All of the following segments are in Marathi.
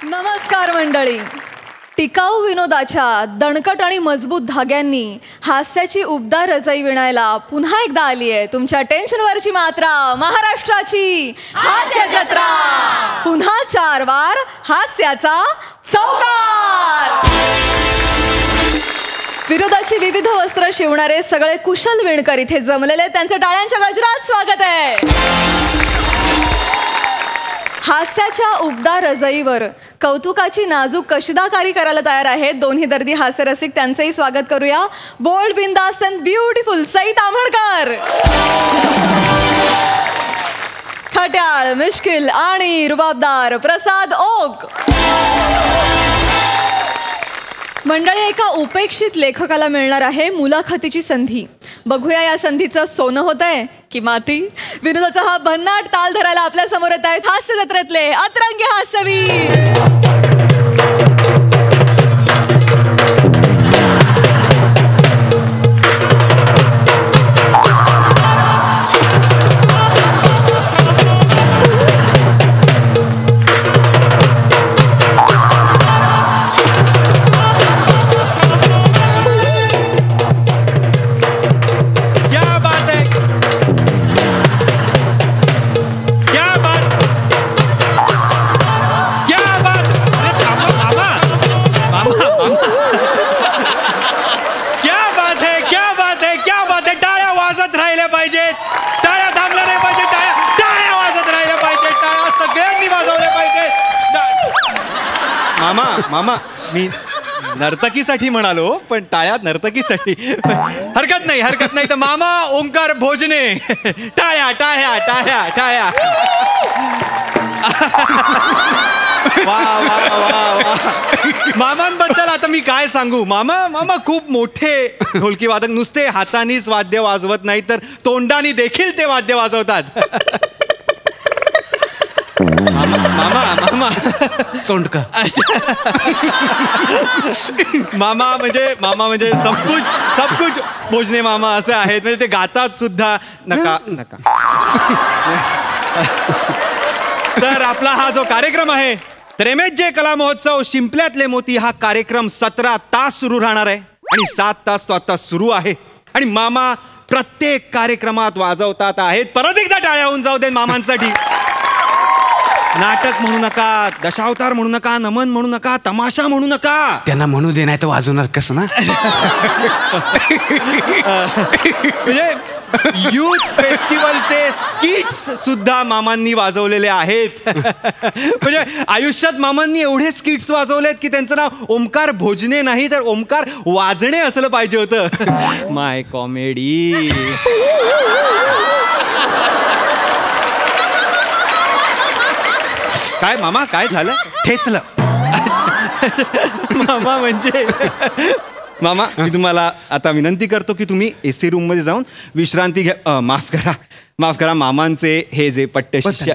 नमस्कार मंडळी. टिकाऊ विनोदाच्या दणकट आणि मजबूत धाग्यांनी हास्याची उबदार रजाई विणायला पुन्हा एकदा आली आहे तुमच्या टेन्शनवरची मात्रा, महाराष्ट्राची हास्य जत्रा. पुन्हा 4 वार हास्याचा चौकार. विनोदाची विविध वस्त्र शिवणारे सगळे कुशल विणकर इथे जमलेले, त्यांचं टाळ्यांच्या गजरात स्वागत आहे. हास्याच्या उबदार रजाईवर कौतुकाची नाजूक कशिदाकारी करायला तयार आहेत दोन्ही दर्दी हास्यरसिक. त्यांचंही स्वागत करूया. बोल्ड, बिंदास अँड ब्युटिफुल सई ताम्हणकर, खट्याळ, मिश्किल आणि रुबाबदार प्रसाद ओक. मंडळी, एका उपेक्षित लेखकाला मिळणार आहे मुलाखतीची संधी. बघूया या संधीचं सोनं होत आहे की माती. विनोदाचा हा भन्नाट ताल धरायला आपल्या समोर येत आहेत हास्य जत्रेतले अतरंगी हास्यवीर. मामा, मी नर्तकीसाठी म्हणालो, पण टाळ्या नर्तकीसाठी. हरकत नाही तर मामा ओंकार भोजने, टाळ्या टाळ्या टाळ्या टाळ्या. वा वा वा वा. मामांबद्दल आता मी काय सांगू. मामा खूप मोठे ढोलकी वादक. नुसते हातानीच वाद्य वाजवत नाही तर तोंडानी देखील ते वाद्य वाजवतात. मामा सोंडका. मामा म्हणजे सब कुछ भोजने मामा असे आहेत. म्हणजे ते गातात सुद्धा. नका. तर आपला हा जो कार्यक्रम आहे त्रेमेज्जे कला महोत्सव शिंपल्यातले मोती, हा कार्यक्रम 17 तास सुरू राहणार आहे आणि 7 तास तो आता सुरू आहे. आणि मामा प्रत्येक कार्यक्रमात वाजवतात आहेत. परत एकदा टाळ्या होऊन जाऊ दे मामांसाठी. नाटक म्हणू नका, दशावतार म्हणू नका, नमन म्हणू नका, तमाशा म्हणू नका. त्यांना म्हणू दे, नाही तर वाजवणार कसं ना. म्हणजे यूथ फेस्टिवलचे स्किट्स सुद्धा मामांनी वाजवलेले आहेत. म्हणजे आयुष्यात मामांनी एवढे स्किट्स वाजवलेत की त्यांचं नाव ओंकार भोजने नाही तर ओंकार वाजणे असलं पाहिजे होतं. माय कॉमेडी. काय मामा, काय झालं? ठेचलं. मामा म्हणजे मामा, मी तुम्हाला आता विनंती करतो की तुम्ही AC रूम मध्ये जाऊन विश्रांती घ्या. माफ करा मामांचे हे जे पट्टे शिष्य,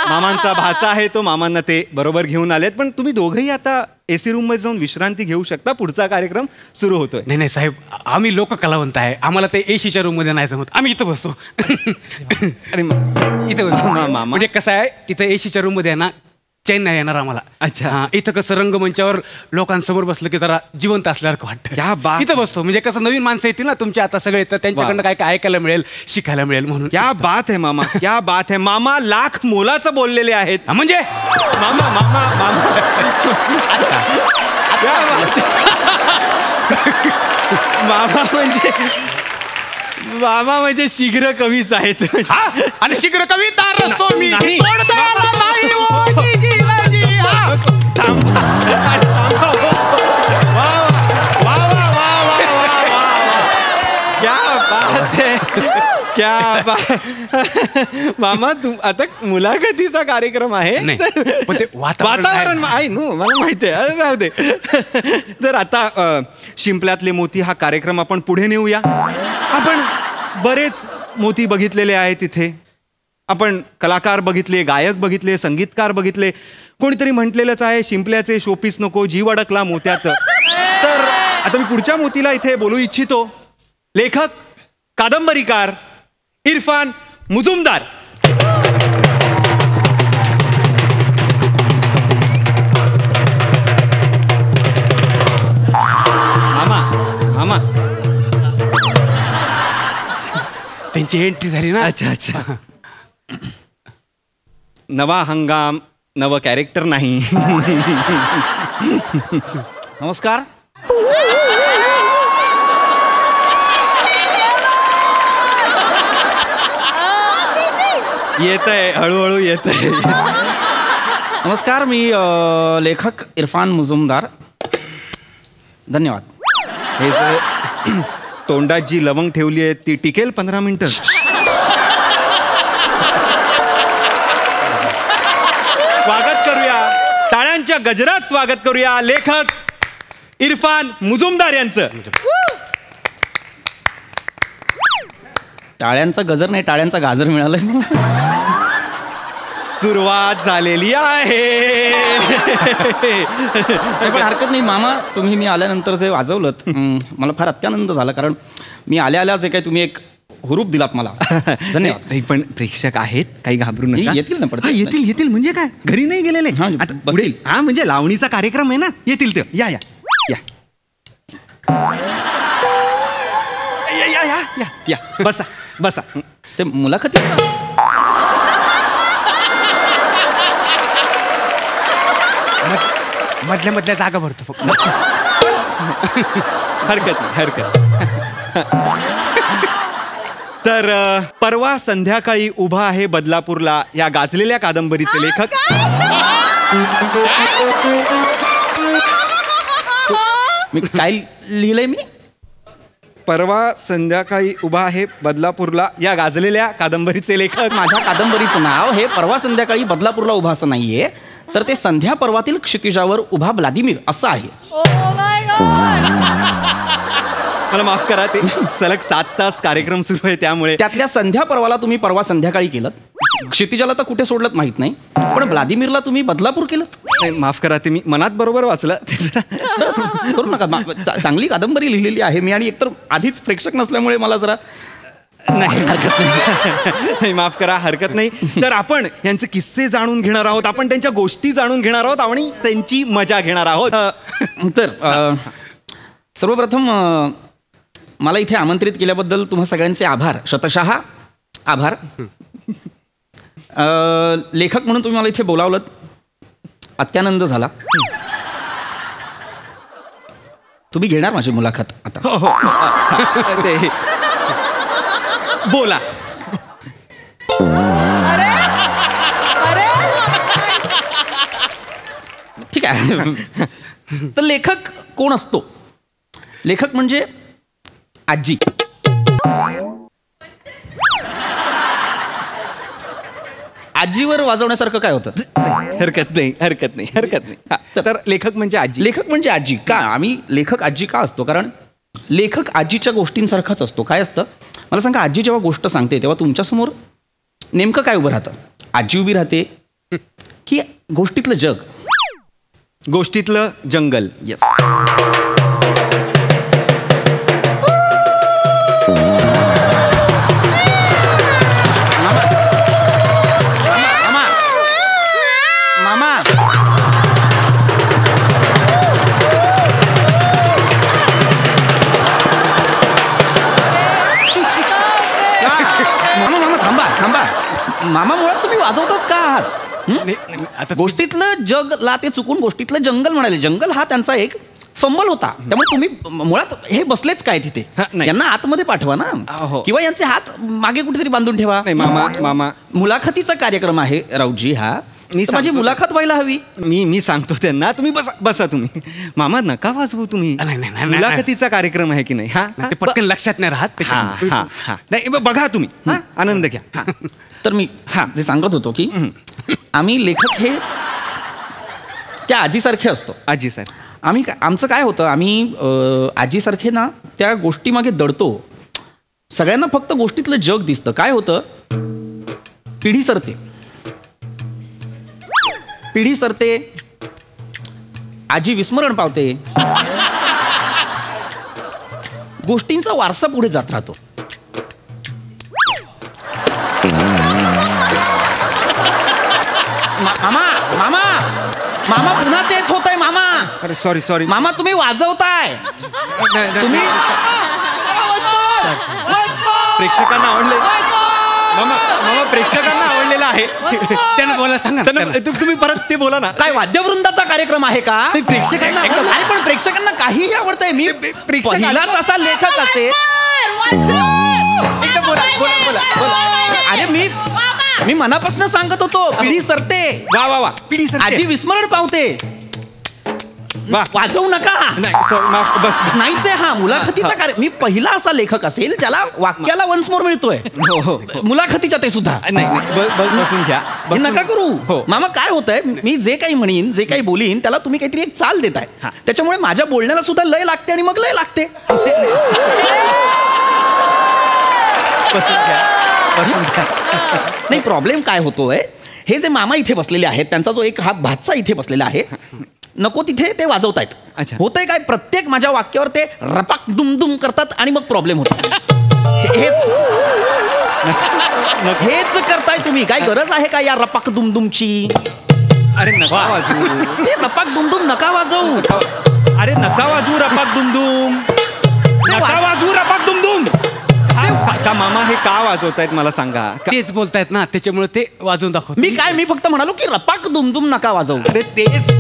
मामांचा भाचा आहे तो, मामांना ते बरोबर घेऊन आलेत. पण तुम्ही दोघंही आता AC रूम मध्ये जाऊन विश्रांती घेऊ शकता. पुढचा कार्यक्रम सुरू होतोय. नाही साहेब, आम्ही लोक कलावंत आहे. आम्हाला ते ACच्या रूम मध्ये नाही जमत. आम्ही इथं बसतो. अरे इथं मामा म्हणजे कसं आहे, तिथं ACच्या रूम मध्ये आहे ना, चैन नाही येणार आम्हाला. अच्छा. इथं कसं रंगमंचावर लोकांसमोर बसलं की जरा जिवंत असल्यासारखं वाटतं. इथं बसतो म्हणजे कसं नवीन माणसं येतील ना तुमचे आता सगळे, तर त्यांच्याकडनं काय काय ऐकायला मिळेल, शिकायला मिळेल म्हणून. क्या बात है मामा, क्या बात है. मामा लाख मोलाचं बोललेले आहेत. म्हणजे मामा मामा म्हणजे शीघ्र कवीच आहेत. आणि शीघ्र कवी तार असतो मी. क्या मामा, आता मुलाखतीचा कार्यक्रम आहे. वातावरण आहे नो, मला माहिती आहे. राहू दे. तर आता शिंपल्यातले मोती हा कार्यक्रम आपण पुढे नेऊया. आपण बरेच मोती बघितलेले आहेत तिथे. आपण कलाकार बघितले, गायक बघितले, संगीतकार बघितले. कोणीतरी म्हटलेलंच आहे, शिंपल्याचे शोपीस नको, जीव अडकला मोत्यात. तर आता मी पुढच्या मोतीला इथे बोलू इच्छितो. लेखक, कादंबरीकार इरफान मुजुमदार. तुमची एंट्री झाली ना. अच्छा अच्छा. नवा हंगाम नवं कॅरेक्टर नाही. नमस्कार. येत आहे हळूहळू येत आहे. नमस्कार, मी लेखक इरफान मुजुमदार. धन्यवाद. हे सर, तोंडात जी लवंग ठेवली आहे ती टिकेल 15 मिनिटं. स्वागत करूया, टाळ्यांच्या गजरात स्वागत करूया लेखक इरफान मुजुमदार यांचं. टाळ्यांचा गजर नाही, टाळ्यांचा गाजर मिळालाय. सुरुवात झालेली आहे. पण हरकत नाही मामा, तुम्ही मी आल्यानंतर जे वाजवलं मला फार अत्यानंद झाला, कारण मी आल्या जे काही तुम्ही एक हुरूप दिलात मला. धन्यवाद. नाही पण प्रेक्षक आहेत, काही घाबरू नका. येतील ना पडते. येतील येतील म्हणजे काय, घरी नाही गेलेले आता. पुढे हा म्हणजे लावणीचा कार्यक्रम आहे ना, येतील ते. या या या या या या या या बसा बसा. ते मुलाखती मधल्या मधल्या जागा भरतो फक्त. हरकत नाही हरकत. तर परवा संध्याकाळी उभा आहे बदलापूरला या गाजलेल्या कादंबरीचे लेखक मी काय लिहिलंय मी. परवा संध्याकाळी उभा आहे बदलापूरला या गाजलेल्या कादंबरीचे लेखक. माझ्या कादंबरीचं नाव हे परवा संध्याकाळी बदलापूरला उभा असं नाहीये, तर ते संध्या पर्वातील क्षितिजावर उभा व्लादिमीर असं आहे. मला माफ करा, ते सलग 7 तास कार्यक्रम सुरू आहे त्यामुळे. त्यातल्या संध्या पर्वाला तुम्ही परवा संध्याकाळी केलं, क्षितिजाला तर कुठे सोडलं माहित नाही, पण व्लादिमीरला तुम्ही बदलापूर केलं. माफ करा, ते मी मनात बरोबर वाचलं. करू नका, चांगली कादंबरी लिहिलेली आहे मी, आणि एकतर आधीच प्रेक्षक नसल्यामुळे मला जरा नाही हरकत नाही. माफ करा, हरकत नाही. तर आपण यांचे किस्से जाणून घेणार आहोत, आपण त्यांच्या गोष्टी जाणून घेणार आहोत आणि त्यांची मजा घेणार आहोत. तर सर्वप्रथम मला इथे आमंत्रित केल्याबद्दल तुम्हा सगळ्यांचे आभार, शतशः आभार. लेखक म्हणून तुम्ही मला इथे बोलावलं, अत्यानंद झाला. तुम्ही घेणार माझी मुलाखत आता. हो हो ते बोला. ठीक आहे. तर लेखक कोण असतो? लेखक म्हणजे आजी. आजीवर वाजवण्यासारखं काय होतं? हरकत नाही हरकत नाही हरकत नाही. तर लेखक म्हणजे आजी. लेखक म्हणजे आजी का? आम्ही लेखक आजी का असतो? कारण लेखक आजीच्या गोष्टींसारखाच असतो. काय असतं मला सांगा, आजी जेव्हा गोष्ट सांगते तेव्हा तुमच्यासमोर नेमकं काय उभं राहतं? आजी उभी राहते की गोष्टीतलं जग? गोष्टीतलं जंगल. येस. मामा, मुळात तुम्ही वाजवतच का आहात? आता गोष्टीतलं जगला ते चुकून गोष्टीतलं जंगल म्हणाले. जंगल हा त्यांचा एक फंबल होता, त्यामुळे तुम्ही मुळात हे बसलेच काय तिथे? यांना आतमध्ये पाठवा ना, किंवा यांचे हात मागे कुठेतरी बांधून ठेवा. मामा मुलाखतीचा कार्यक्रम आहे राऊजी हा. माझी मुलाखत व्हायला हवी. मी सांगतो त्यांना, तुम्ही बसा तुम्ही. मामा नका वाजवू तुम्ही. मुलाखतीचा कार्यक्रम आहे की नाही? हा ते पटकन लक्षात नाही राहत. नाही बघा तुम्ही, आनंद घ्या. तर मी जे सांगत होतो की आम्ही लेखक हे त्या आजीसारखे असतो. आजीसारखे आम्ही आमचं काय होतं, आम्ही आजीसारखे ना त्या गोष्टीमागे दडतो. सगळ्यांना फक्त गोष्टीतलं जग दिसतं. काय होतं, पिढी सरते, आजी विस्मरण पावते, गोष्टींचा वारसा पुढे जात राहतो. मामा पुन्हा तेच होतंय मामा. अरे सॉरी मामा, तुम्ही वाजवताय. तुम्ही प्रेक्षकांना आवडले मामा प्रेक्षकांना आवडलेला आहे. त्यांना बोला सांगा. तुम्ही परत ते बोला ना. काय वाद्यवृंदाचा कार्यक्रम आहे का? प्रेक्षकांना अरे पण प्रेक्षकांना काहीही आवडतंय. मी पहिलाच असा लेखक असे. अरे मी मनापासून सांगत होतो पिढी सरते. वा वा वा पिढी सरते. आजी विस्मरण पावते. वाजवू नका. नाही सर बस नाही ते हा मुलाखतीचा कार्य. मी पहिला असा लेखक असेल ज्याला वाक्याला वन्स मोर मिळतोय. मुलाखतीच्या ते सुद्धा नाही बसून घ्या. नका करू. मामा काय होतंय मी जे काही म्हणीन जे काही बोलीन त्याला तुम्ही काहीतरी एक चाल देताय. त्याच्यामुळे माझ्या बोलण्याला सुद्धा लय लागते आणि मग लय लागते. नाही प्रॉब्लेम काय होतोय हे जे मामा इथे बसलेले आहेत त्यांचा जो एक हा भातचा इथे बसलेला आहे नको तिथे ते वाजवतायत. होतंय काय प्रत्येक माझ्या वाक्यावर ते रपाक दुमदुम करतात आणि मग प्रॉब्लेम होतो. हेच करताय तुम्ही. काय गरज आहे का या रपाक दुमदुमची? अरे नका वाजवू. ते रपाक दुमदुम नका वाजवू. अरे नका वाजवू रपाक दुमदुम. नका वाजवू रपाक दुमदुम. का मामा हे का वाजवतायत मला सांगा. तेच बोलतायत ना त्याच्यामुळे ते वाजवून दाखव. मी फक्त म्हणालो की रपाक दुमदुम नका वाजवू. अरे तेच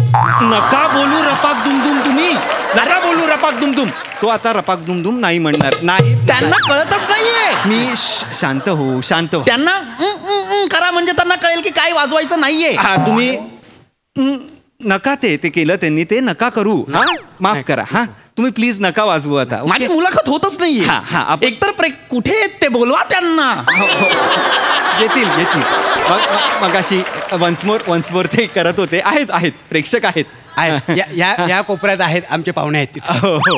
नका बोलू रपाक दुमदुम. तुम्ही नका बोलू रपाक दुमदुम. तो आता रपाक दुमदुम नाही म्हणणार. नाही त्यांना कळतच नाहीये. मी शांत हो. त्यांना करा म्हणजे त्यांना कळेल की काय वाजवायचं नाहीये. तुम्ही नका ते केलं त्यांनी. ते नका करू. हा माफ करा. हा तुम्ही प्लीज नका वाजवू आता. माझी मुलाखत होतच नाहीये. एकतर कुठे आहेत ते बोलवा त्यांना. येतील मगाशी वन्स मोर ते करत होते. आहेत प्रेक्षक आहेत. या कोपऱ्यात आहेत आमचे पाहुणे आहेत.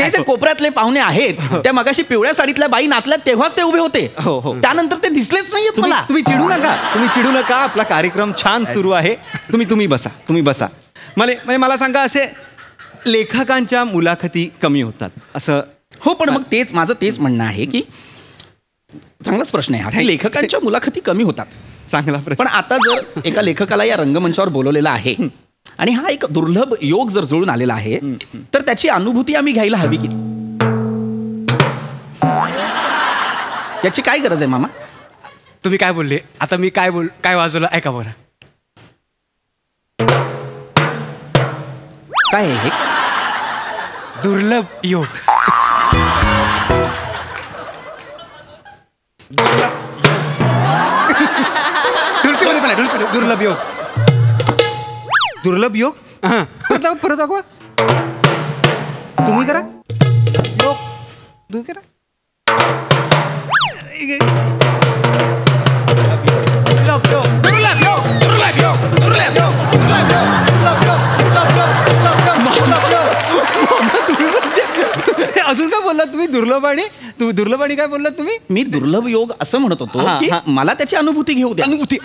ते जे कोपऱ्यातले पाहुणे आहेत त्या मगाशी पिवळ्या साडीतल्या बाई नाचल्यात तेव्हाच ते उभे होते. त्यानंतर ते दिसलेच नाहीयेत मला. तुम्ही चिडू नका. आपला कार्यक्रम छान सुरू आहे. तुम्ही बसा. मला सांगा असे लेखकांच्या मुलाखती कमी होतात असं? हो पण मग माझं तेच म्हणणं आहे की चांगलाच प्रश्न आहे. लेखकांच्या मुलाखती कमी होतात. चांगला प्रश्न. पण आता जर एका लेखकाला या रंगमंचावर बोलवलेला आहे आणि हा एक दुर्लभ योग जर जुळून आलेला आहे तर त्याची अनुभूती आम्ही घ्यायला हवी की. याची काय गरज आहे मामा? तुम्ही काय बोलले आता? मी काय वाजवलं ऐका बरं. काय आहे हे? दुर्लभ योग. दुर्लभ योग. दुर्लभ योग. परत दाखवा. तुम्ही करा. तुम्ही करा. अजून काय बोललात तुम्ही? दुर्लभ आणि काय बोललात तुम्ही? मी दुर्लभ योग असं म्हणत होतो की मला त्याची अनुभूती घेऊ द्या. अनुभूती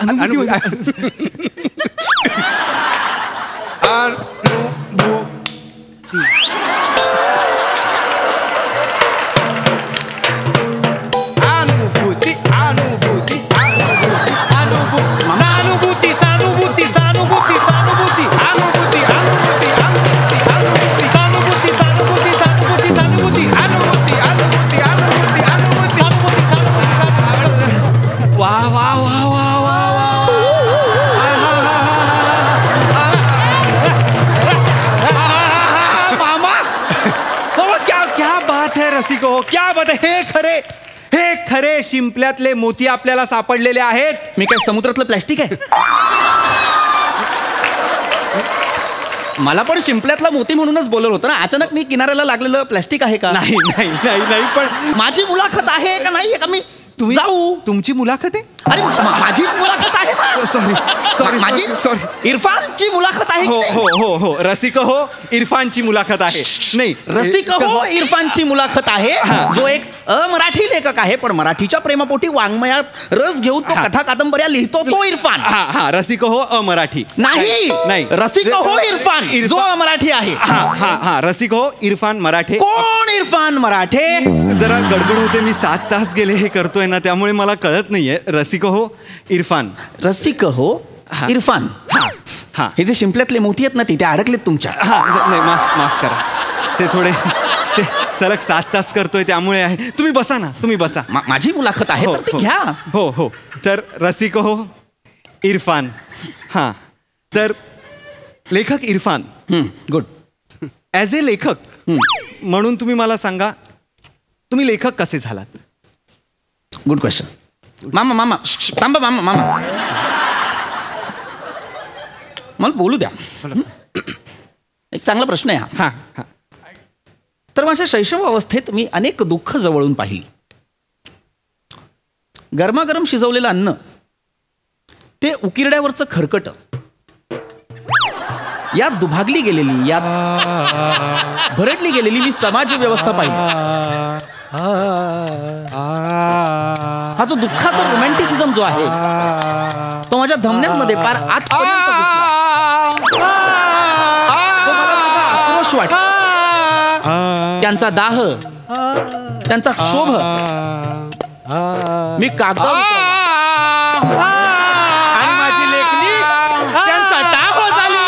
क्या बात आहे. हे खरे शिंपल्यातले मोती आपल्याला सापडलेले आहेत. मी काय समुद्रातलं प्लॅस्टिक आहे? मला पण शिंपल्यातला मोती म्हणूनच बोलवलं होतं ना. अचानक मी किनाऱ्याला लागलेलं प्लॅस्टिक आहे का? नाही पण माझी मुलाखत आहे का नाही का? मी जाऊ. तुमची मुलाखत आहे? अरे माझीच मुलाखत आहे. सॉरी इरफानची मुलाखत आहे. हो रसिक हो इरफानची मुलाखत आहे. नाही रसिक हो इरफानची मुलाखत आहे जो एक अमराठी लेखक आहे पण मराठीच्या प्रेमापोटी वाङ्मयात रस घेऊन तो कथा कादंबऱ्या लिहितो तो इरफान. रसिक हो अमराठी. नाही रसिक हो इरफान जो अमराठी आहे. रसिक हो इरफान मराठे. कोण इरफान मराठे? जरा गडबड होते. मी 7 तास गेले हे करतोय ना त्यामुळे मला कळत नाहीये. रसिक हो इरफान. रसिक हो इरफान. हे जे शिंपल्यातले मोती आहेत ना ते अडकलेत तुमच्या. नाही माफ करा. ते सलग 7 तास करतोय त्यामुळे आहे. तुम्ही बसा ना, तुम्ही बसा. माझी मुलाखत आहे तर ती घ्या. हो हो. तर रसिक हो इरफान. हां, तर लेखक इरफान. गुड. ॲज ए लेखक म्हणून तुम्ही मला सांगा, तुम्ही लेखक कसे झालात? Good question. मामा थांबा मामा. मला बोलू द्या. एक चांगला प्रश्न आहे हा. हां. तर माझ्या शैशव अवस्थेत मी अनेक दुःख जवळून पाहिली. गरमागरम शिजवलेलं अन्न, ते उकिरड्यावरचं खरकट, यात दुभागली गेलेली, यात भरडली गेलेली मी समाज व्यवस्था पाहिली. हा जो दुःखाचा रोमॅन्टिसिझम जो आहे तो माझ्या धमन्यांमध्ये फार आतपर्यंत घुसला. तो मला माझा आक्रोश वाटतो. त्यांचा दाह, त्यांचा क्षोभ मी कागदावर उतरवला. आणि माझी लेखणी त्यांचा टाहो झाली.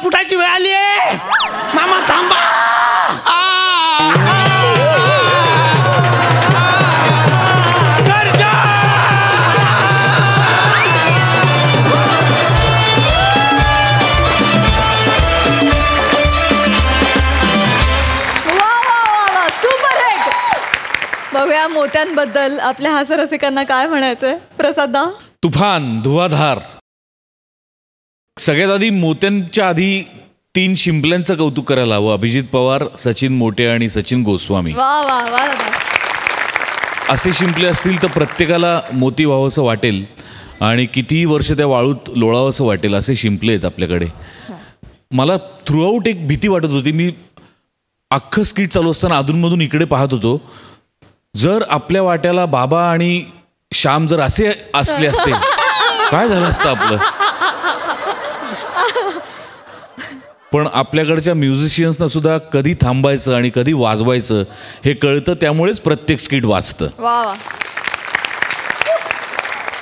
फुटायची वेळ आली आहे. मामा थांबा. Super hit. बघूया मोत्यांबद्दल आपल्या हास्यरसिकांना काय म्हणायचंय. प्रसादा. तुफान, धुवाधार. सगळ्यात आधी मोत्यांच्या आधी 3 शिंपल्यांचं कौतुक करायला हवं. अभिजित पवार, सचिन मोटे आणि सचिन गोस्वामी. वा वा वा. असे शिंपले असतील तर प्रत्येकाला मोती व्हावंसं वाटेल आणि कितीही वर्ष त्या वाळूत लोळावंसं वाटेल. असे शिंपले आहेत आपल्याकडे. मला थ्रूआउट एक भीती वाटत होती. मी अख्खं स्किट चालू असताना अधूनमधून इकडे पाहत होतो. जर आपल्या वाट्याला बाबा आणि श्याम जर असे असले असते काय झालं असतं आपलं. पण आपल्याकडच्या म्युझिशियन्सना सुद्धा कधी थांबायचं आणि कधी वाजवायचं हे कळतं. त्यामुळेच प्रत्येक स्किट वाजतं.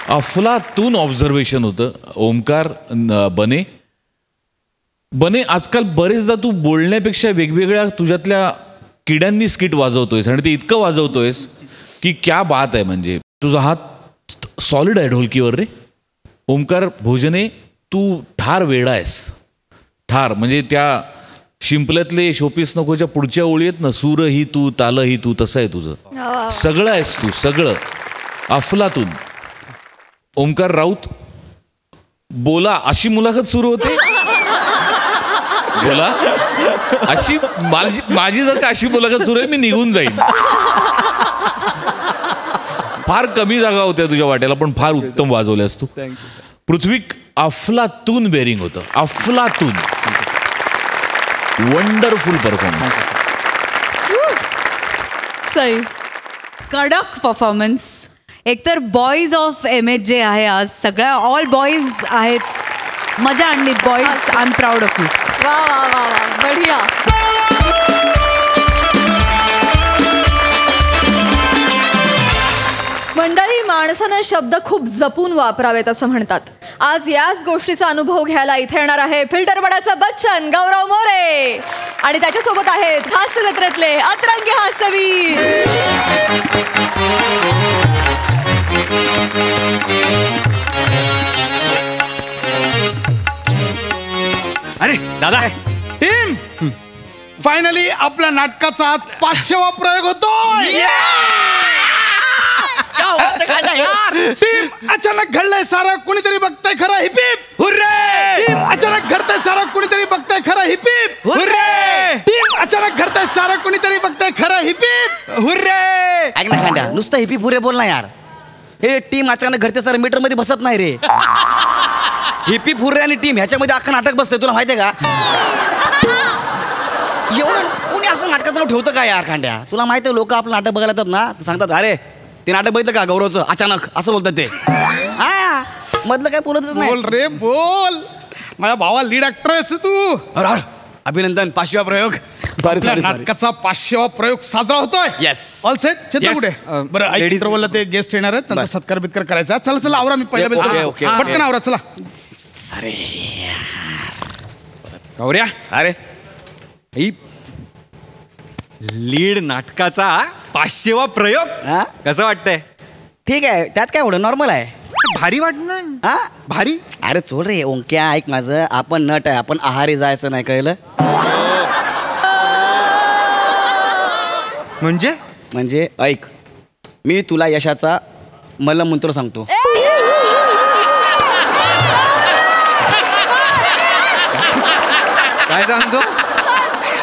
अफलातून ऑब्झर्वेशन होतं. ओमकार, बने आजकाल बरेचदा तू बोलण्यापेक्षा वेगवेगळ्या तुझ्यातल्या किड्यांनी स्किट वाजवतोयस आणि ते इतकं वाजवतोयस की क्या बात आहे. म्हणजे तुझा हात सॉलिड आहे ढोलकीवर रे. ओमकार भोजने, तू ठार वेडा आहेस. ठार म्हणजे त्या शिंपल्यातले शोपीस नकोच्या पुढच्या ओळी आहेत ना, सूर ही तू, ताल ही तू, तसं आहे तुझं. सगळं आहेस तू, सगळं अफलातून. ओमकार राऊत, बोला अशी मुलाखत सुरू होते. बोला अशी माझी जर का अशी मुलाखत सुरू आहे मी निघून जाईन. फार कमी जागा होत्या तुझ्या वाट्याला पण फार उत्तम वाजवल्यास तू. पृथ्वीक अफलातून बेरिंग होतं. अफलातून. Wonderful performance. सई. कडक परफॉर्मन्स. एकतर बॉईज ऑफ MH जे आहे आज सगळ्या ऑल बॉईज आहेत. मजा आणली boys. I am proud of you. वा वा वा वा. बढिया. मंडळी, माणसानं शब्द खूप जपून वापरावेत असं म्हणतात. आज याच गोष्टीचा अनुभव घ्यायला इथे येणार आहे फिल्टरपडाचा बच्चन गौरव मोरे आणि त्याच्यासोबत आहेत हास्य जत्रेतले अतरंगी हास्यवीर. अरे दादा, टीम फायनली आपल्या नाटकाचा आज 500वा प्रयोग होतो. टीम अचानक घडलंय सारं कुणीतरी बघताय खरं हिप हिप हुर्रे. टीम अचानक घडतंय सारं कुणीतरी बघताय खरं हिप हिप हुर्रे. टीम अचानक घडतंय सारं कुणीतरी बघताय खरं हिप हिप हुर्रे. ऐक ना खांड्या, नुसतं हिपी पुरे बोल ना यार. हे टीम अचानक घडते सर मीटर मध्ये बसत नाही रे. हिपी फुर्रे आणि टीम ह्याच्यामध्ये अख्खं नाटक बसतंय. तुला माहितीये का? एवढं कोणी नाटकाचं नाव ठेवतं काय यार खांड्या? तुला माहिती आहे लोक आपलं नाटक बघायला येतात ना, ते सांगतात अरे ते नाटक बघितलं का गौरवचं, अचानक असं बोलतात ते. हा मधलं काय बोलतच नाही. बोल रे बोल, माझ्या भावा लीड ऍक्टर आहेस तू. अरे अभिनंदन, 5वा प्रयोग. आपल्या नाटकाचा 500वा प्रयोग साजरा होतोय. Yes. All set. Chetan Yes. कुठे? बरं ऐक, इंटरव्हलला ते गेस्ट येणार आहेत, त्यांचा सत्कार बित्कार करायचा. चला चला आवरा, मी पहिल्या Okay, बेलचा okay, पटकन आवरा चला. अरे गौऱ्या, अरे ही लीड नाटकाचा 500वा प्रयोग. हा? कसं वाटतंय? ठीक आहे, त्यात काय एवढं नॉर्मल आहे. भारी वाटणार. हा भारी. अरे चोर रे ओंक्या, ऐक माझं, आपण नट आहे, आपण आहारी जायचं नाही, कळलं? म्हणजे ऐक, मी तुला यशाचा मलमंत्र सांगतो. काय सांगतो?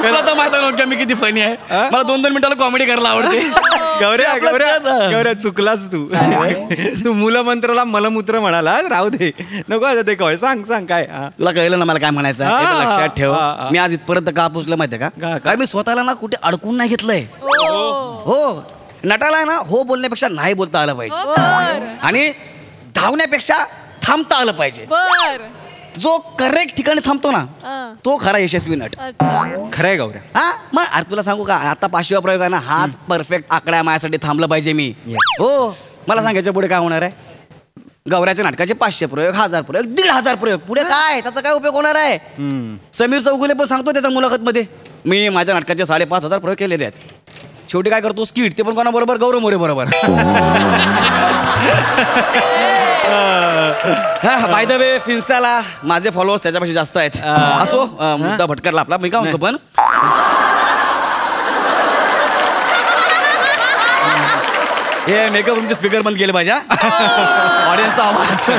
मला तर माहिती नव्हतं मी किती फनी आहे. मला 2-2 मिनिटाला कॉमेडी करायला आवडते. गौऱ्या आपलं गौऱ्या सहज. गौऱ्या चुकलास तू. तू मूलमंत्राला मलमूत्र म्हणाला, राहू दे, नको आता ते कळ. सांग सांग काय. तुला कळलं ना मला काय म्हणायचं आहे? हा, हे बघ, लक्षात ठेव. हा, हा. मी आज इथपर्यंत का पोचलं माहितीये का? कारण मी स्वतःला ना कुठे अडकून नाही घेतलंय. हो, नटाला ना हो बोलण्यापेक्षा नाही बोलता आलं पाहिजे, आणि धावण्यापेक्षा थांबता आलं पाहिजे. जो करेक्ट ठिकाणी थांबतो ना, तो खरा यशस्वी नट. खरंय गौऱ्या. हा मग अरे तुला सांगू का, आता 500वा प्रयोग आहे ना, हाच परफेक्ट आकडा आहे माझ्यासाठी. थांबलं पाहिजे मी. हो, मला सांगायच्या पुढे काय होणार आहे? गौऱ्याच्या नाटकाचे 500 प्रयोग, 1000 प्रयोग, 1500 प्रयोग, पुढे काय त्याचा काय उपयोग होणार आहे? समीर चौगुले पण सांगतो त्याच्या मुलाखत मध्ये, मी माझ्या नाटकाचे 5,500 प्रयोग केलेले आहेत. शेवटी काय करतो, स्किट, ते पण कोणा बरोबर? गौरव मोरे बरोबर. बाय द वे, फिन्स्टाला माझे फॉलोअर्स त्याच्यापेक्षा जास्त आहेत. असो, मुद्दा भटकरला आपला. मी काय म्हणतो, पण हे मेकअप रूमचे स्पीकर बंद केले पाहिजे, ऑडियन्सचा आवाज.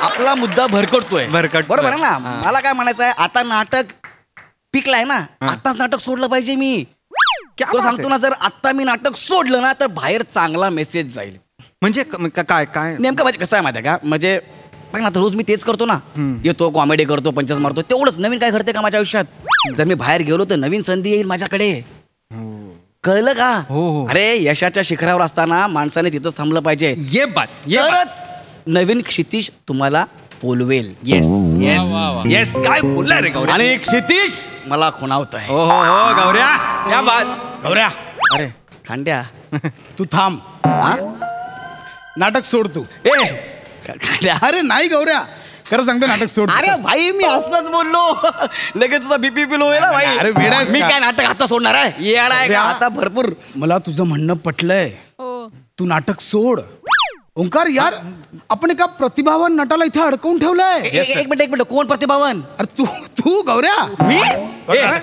आपला मुद्दा भरकटतोय, बरोबर आहे ना? मला काय म्हणायचं आहे, आता नाटक पिकलाय ना, आताच नाटक सोडलं पाहिजे. मी तुला सांगतो ना, जर आता मी नाटक सोडलं ना, तर बाहेर चांगला मेसेज जाईल. म्हणजे काय काय नेमकं म्हणजे कसं आहे माहिती आहे का, म्हणजे बघ ना, रोज मी तेच करतो ना, येतो कॉमेडी करतो, पंचस मारतो, तेवढंच. नवीन काय घडते का माझ्या आयुष्यात? जर मी बाहेर गेलो तर नवीन संधी येईल माझ्याकडे, कळलं का? अरे यशाच्या शिखरावर असताना माणसाने तिथंच थांबलं पाहिजे. तरच नवीन क्षितिज तुम्हाला बोलवेल. Yes yes yes. काय बोलला रे गौऱ्या? आणि क्षितिज मला खुणावत आहे. हो हो हो गौऱ्या, या बात. गौऱ्या, अरे खांड्या, तू थांब. नाटक सोड तू. ए खांड्या, अरे नाही गौऱ्या, खरं सांगतो नाटक सोड. अरे भाई मी असंच बोललो, लगेच तुझा बीपी पिलो होईल भाई. अरे वेडा आहेस मी का? काय नाटक आता सोडणार आहे? येडा आहे का? आता भरपूर. मला तुझं म्हणणं पटलंय, तू नाटक सोड. ओंकार यार, आपण एका प्रतिभावान नटाला इथे अडकवून ठेवलंय. एक मिनिट, कोण प्रतिभावन? अरे तू गौऱ्या. मी?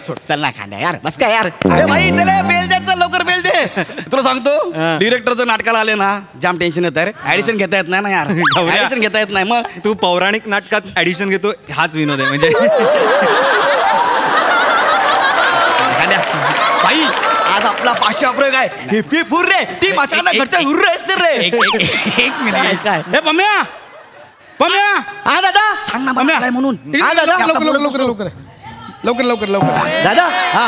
सोड. चल ना खांड्या यार, बस काय यार. अरे भाई चले, बेल दे, चल लवकर बेल दे. तुला सांगतो, डिरेक्टरचं नाटकाला आले ना, जाम टेन्शन येत आहे. ऍडिशन घेता येत नाही ना यार, ऍडिशन घेता येत नाही. मग तू पौराणिक नाटकात ऍडिशन घेतो, हाच विनोद आहे म्हणजे. खांड्या भाई, आज आपला 500 प्रयोग आहे. हिप हिप हुर्रे, टीम अचानक घडतंय, हुर्रे असते रे. एक मिनिट. काय? हे पम्या, पम्या. हा दादा, सांग ना मला काय म्हणून. हा दादा, लवकर लवकर लवकर लवकर लवकर लवकर. दादा, हा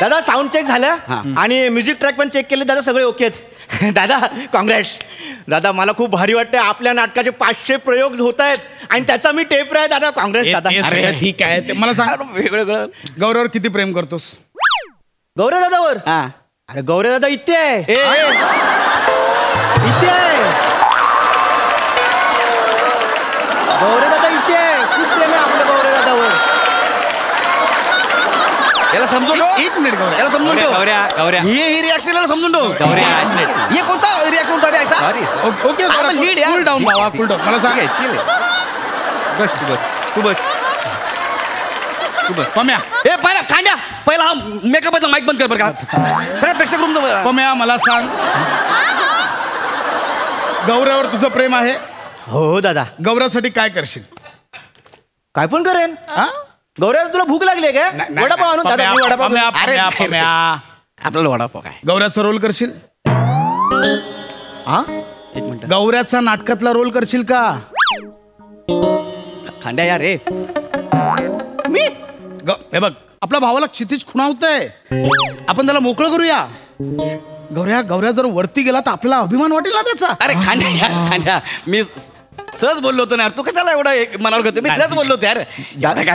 दादा, साऊंड चेक झालं आणि म्युझिक ट्रॅक पण चेक केले दादा, सगळे ओके आहेत. दादा काँग्रेट्स. दादा मला खूप भारी वाटतंय, आपल्या नाटकाचे 500 प्रयोग होत आहेत आणि त्याचा मी टेप आहे दादा. काँग्रेस दादा. अरे ठीक आहे, ते मला सांग, वेगवेगळं. गौरवर किती प्रेम करतोस? गौरव दादावर? हा, अरे गौरव दादा इथे आहे, ए इथे आहे. गौरव दादा इथे आहे, खूप प्रेम आहे आपल्या गौरव दादावर. याला समजून एक मिनिट गौऱ्या. याला समजून ठेव. गौऱ्या गौऱ्या ही रिॲक्शन याला समजून ठेव. गौऱ्या. ये कोणता रिॲक्शन होता रे ऐसा? सॉरी. ओके आपण lead यार. कूल डाऊन बाबा, कूल डाऊन. मला सांग, चिल. बस तू बस तू बस तू बस. पम्या, ए पहिला हा मेकअपचा माईक बंद कर बरं का. सगळ्या प्रेक्षक रूम पम्या मला सांग, गौऱ्यावर तुझं प्रेम आहे? हो दादा. गौऱ्यासाठी काय करशील? काय पण करेन. हा? गौरव तुला भूक लागली आहे काय? वडापाव आणून दादा, मी वडापाव. पम्या, अरे, पम्या, पम्या. आपल्याला वडापाव काय. गौऱ्याचा रोल करशील? हा? एक मिनिट. गौऱ्याचा नाटकातला रोल करशील का? खांड्या यार रे. मी हे बघ, आपल्या भावाला क्षितिज खुणावतंय. आपण त्याला मोकळं करूया. गौऱ्या गौऱ्या जर वरती गेला तर आपल्याला अभिमान वाटेल ना त्याचा. अरे खांड्या मी सहज बोललो होतो ना यार. तू कशाला एवढा मनावर घेतो. मी सहज बोललो होतो यार.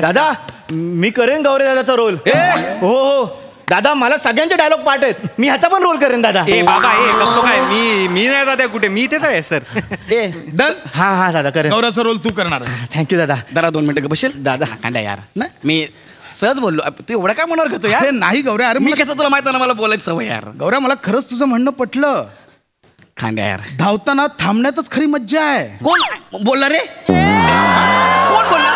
दादा मी करेन गौरी दादाचा रोल. हो हो दादा मला सगळ्यांचे डायलॉग पाठ आहेत. मी ह्याचा पण रोल करेन दादा. ए बाबा गप्पो काय मी नाही जाते कुठे. मी तेच आहे सर. डन. हा दादा करेन. गौऱ्याचा रोल तू करणार. थँक्यू दादा. जरा 2 मिनिटं बसेल दादा. खांड्या यार नाही. मी सहज बोललो. तू एवढा काय मनावर घेतो यार. नाही गौऱ्या. अरे मी कसं तुला माहिती आहे ना मला बोलायची सवय यार. गौऱ्या मला खरंच तुझं म्हणणं पटलं. खांड्या यार धावताना थांबण्यातच खरी मज्जा आहे. कोण बोलला रे. कोण बोलला.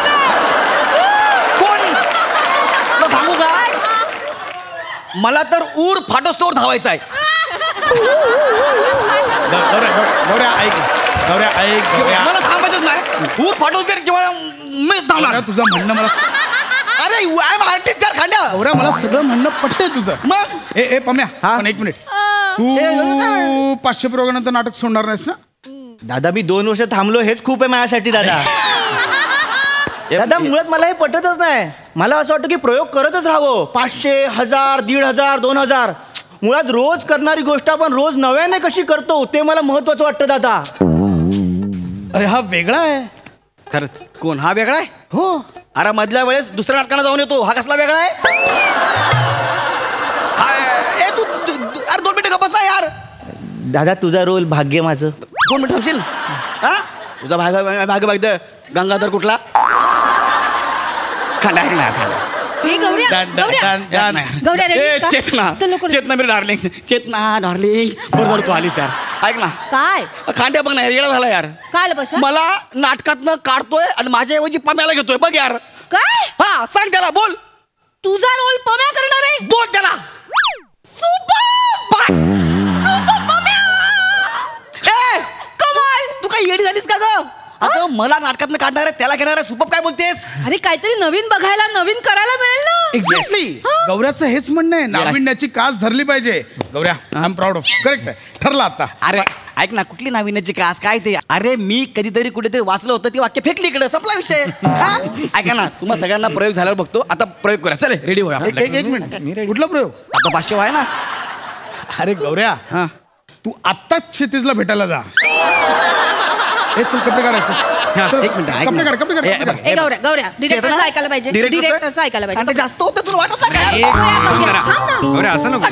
कोण तुला सांगू का मला तर ऊर फाटोस्तोवर धावायचा आहे. गौऱ्या ऐक. गौऱ्या ऐक. गौऱ्या मला थांबायचंच नाही. ऊर फाटोस्तर किंवा मी धावणार. तुझं म्हणणं मला. अरे आय एम आर्टिस्ट यार खांड्या. गौऱ्या मला सगळं म्हणणं पटतंय तुझं. मग ए पम्या पण 1 मिनिट. तू 500 प्रयोगानंतर नाटक सोडणार नाहीस ना. दादा मी 2 वर्ष थांबलो हेच खूप आहे माझ्यासाठी दादा. दादा मुळात मला हे पटतच नाही. मला असं वाटतं की प्रयोग करतच राहावं. 500, 1000, 1500, 2000 मुळात रोज करणारी गोष्ट आपण रोज नव्याने कशी करतो ते मला महत्वाचं वाटतं दादा. अरे हा वेगळा आहे खरंच. कोण हा वेगळा आहे. हो. अरे मधल्या वेळेस दुसऱ्या नाटकाला जाऊन येतो. हा कसला वेगळा आहे. ए तू अरे 2 मिनिटं गप्प बस ना यार. दादा तुझा रोल भाग्य माझं. 2 मिनिटं थांबशील. हा तुझा भाग्य गंगाधर कुठला. खांडा ऐक ना. खांडा चेतना मेरी डार्लिंग. चेतना डार्लिंग बरं झालं तू आलीस यार. ऐक ना काय खांड्या बघ ना येडा झाला यार. काय बशा. मला नाटकातनं काढतोय आणि माझ्या ऐवजी पम्याला घेतोय. बघ यार. काय हा सांग त्याला. बोल. तुझा रोल पम्या करणार आहे. बोल त्याला. कमाल. तू काय येडी झालीस का ग. अगं मला नाटकातनं काढणार आहे त्याला घेणार आहे. सुपब काय बोलतेस. अरे काहीतरी नवीन बघायला नवीन करायला मिळेल ना. एक्झॅक्टली. गौऱ्याचं हेच म्हणणं आहे. नाविन्याची कास धरली पाहिजे. Gaurya I am proud of. Correct आहे. ठरलं आता. अरे ऐक ना कुठली नाविन्याची कास काय ते. अरे मी कधीतरी कुठेतरी वाचलं होतं ती वाक्य फेकली इकडे. संपला विषय. ऐका ना तुम्हाला सगळ्यांना प्रयोग झाल्यावर बघतो. आता प्रयोग करूया. चले रेडी होया. 1 मिनिट. कुठला प्रयोग. आता 500 आहे ना. अरे गौऱ्या हा तू आत्ताच क्षितिजला भेटायला जा. चल कपडे काढायचे. एक मिनिट ऐक ना. कपडे काढ. ए गौऱ्या गौऱ्या डिरेक्टरचं ऐकायला पाहिजे. डिरेक्टरचं ऐकायला पाहिजे. आणि ते जास्त होतं तुला वाटत नाही का. अरे असं नको.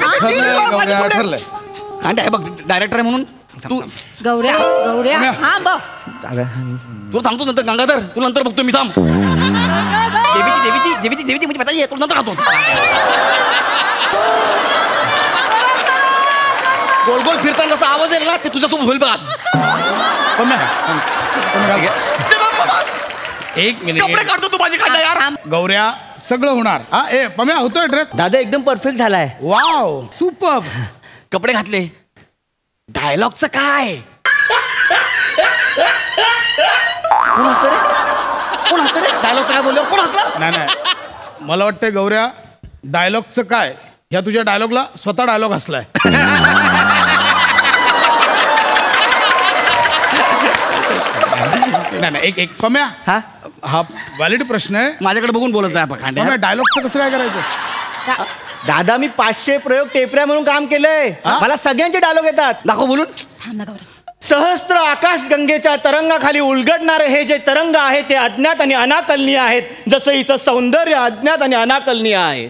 ठरलंय. खांड्या बघ डायरेक्टर आहे म्हणून तू. गौऱ्या गौऱ्या हा बघ. तुला सांगतो नंतर गंगाधर. तुला नंतर बघतो मी. थांब. देवीची म्हणजे पता तुला नंतर खातो. गोल गोल फिरताना जसा आवाज येईल ना ते तुझ्यासोबत होईल बघ. एक मिनिट. कपडे काढतो तू माझी खांडा यार. गौऱ्या सगळं होणार. हा ए पम्या होतोय ड्रेस. दादा एकदम परफेक्ट झालाय. Wow super. कपडे घातले. डायलॉगचं काय. कोण असतं रे. कोण असतं रे. डायलॉगचं काय बोलल्यावर कोण असतं. नाही मला वाटतंय गौऱ्या डायलॉगचं काय ह्या तुझ्या डायलॉगला स्वतः डायलॉग असलाय. नाही एक पम्या. हा व्हॅलिड प्रश्न आहे. माझ्याकडे बघून बोलत आहे खांड्या. डायलॉगचं कसं काय करायचं. दादा मी 500 प्रयोग टेपऱ्या म्हणून काम केलंय. मला सगळ्यांचे डायलॉग येतात. दाखव बोलून. थांब ना गौऱ्या. सहस्त्र आकाश गंगेच्या तरंगाखाली उलगडणारे हे जे तरंग आहे ते अज्ञात आणि अनाकलनीय आहेत. जसं हिचं सौंदर्य अज्ञात आणि अनाकलनीय आहे.